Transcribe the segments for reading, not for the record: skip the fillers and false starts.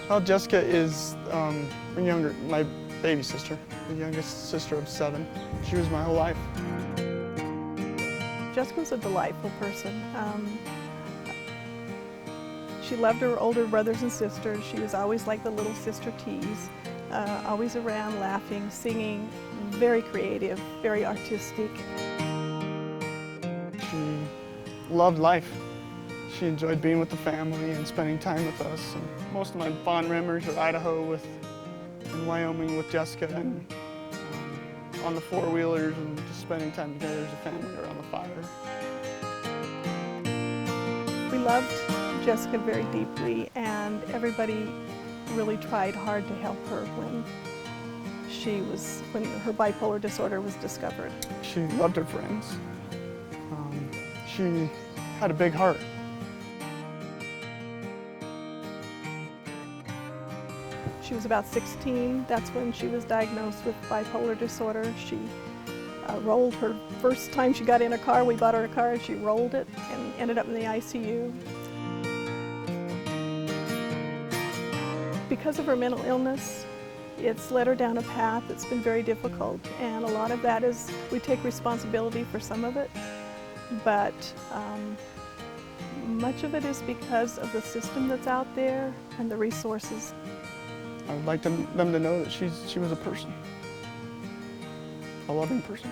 Well, Jessica is my baby sister, the youngest sister of 7. She was my whole life. Jessica's a delightful person. She loved her older brothers and sisters. She was always like the little sister tease, always around, laughing, singing, very creative, very artistic. She loved life. She enjoyed being with the family and spending time with us. And most of my fond memories are Idaho and Wyoming with Jessica, and on the four-wheelers and just spending time together as a family around the fire. We loved Jessica very deeply, and everybody really tried hard to help her when her bipolar disorder was discovered. She loved her friends. She had a big heart. She was about 16. That's when she was diagnosed with bipolar disorder. She rolled her first time she got in a car. We bought her a car and she rolled it and ended up in the ICU. Because of her mental illness, it's led her down a path that's been very difficult, and a lot of that is we take responsibility for some of it, but much of it is because of the system that's out there and the resources. I would like them to know that she was a person, a loving person.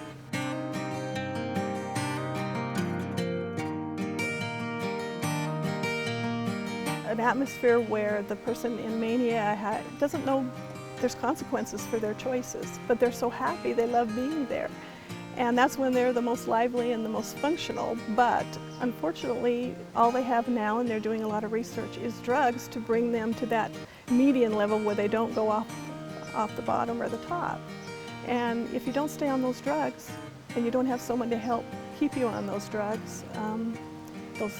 An atmosphere where the person in mania doesn't know there's consequences for their choices, but they're so happy, they love being there. And that's when they're the most lively and the most functional, but unfortunately all they have now, and they're doing a lot of research, is drugs to bring them to that median level where they don't go off the bottom or the top. And if you don't stay on those drugs and you don't have someone to help keep you on those drugs, those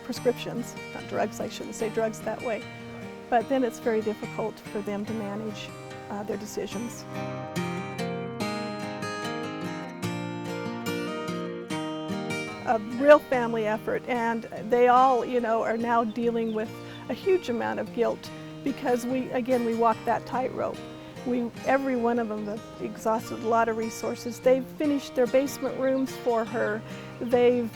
prescriptions, not drugs, I shouldn't say drugs that way, but then it's very difficult for them to manage their decisions. A real family effort, and they all, are now dealing with a huge amount of guilt because we walk that tightrope. Every one of them have exhausted a lot of resources. They've finished their basement rooms for her. They've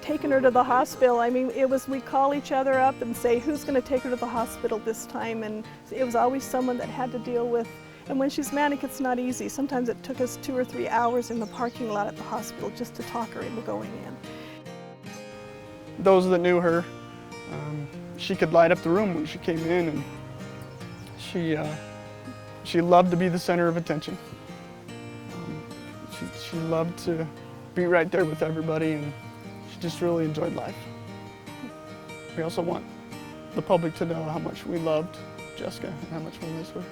taken her to the hospital. I mean, we call each other up and say, who's going to take her to the hospital this time? And it was always someone that had to deal with. And when she's manic, it's not easy. Sometimes it took us 2 or 3 hours in the parking lot at the hospital just to talk her into going in. Those that knew her, she could light up the room when she came in, and she loved to be the center of attention. She loved to be right there with everybody, and she just really enjoyed life. We also want the public to know how much we loved Jessica and how much we missed her.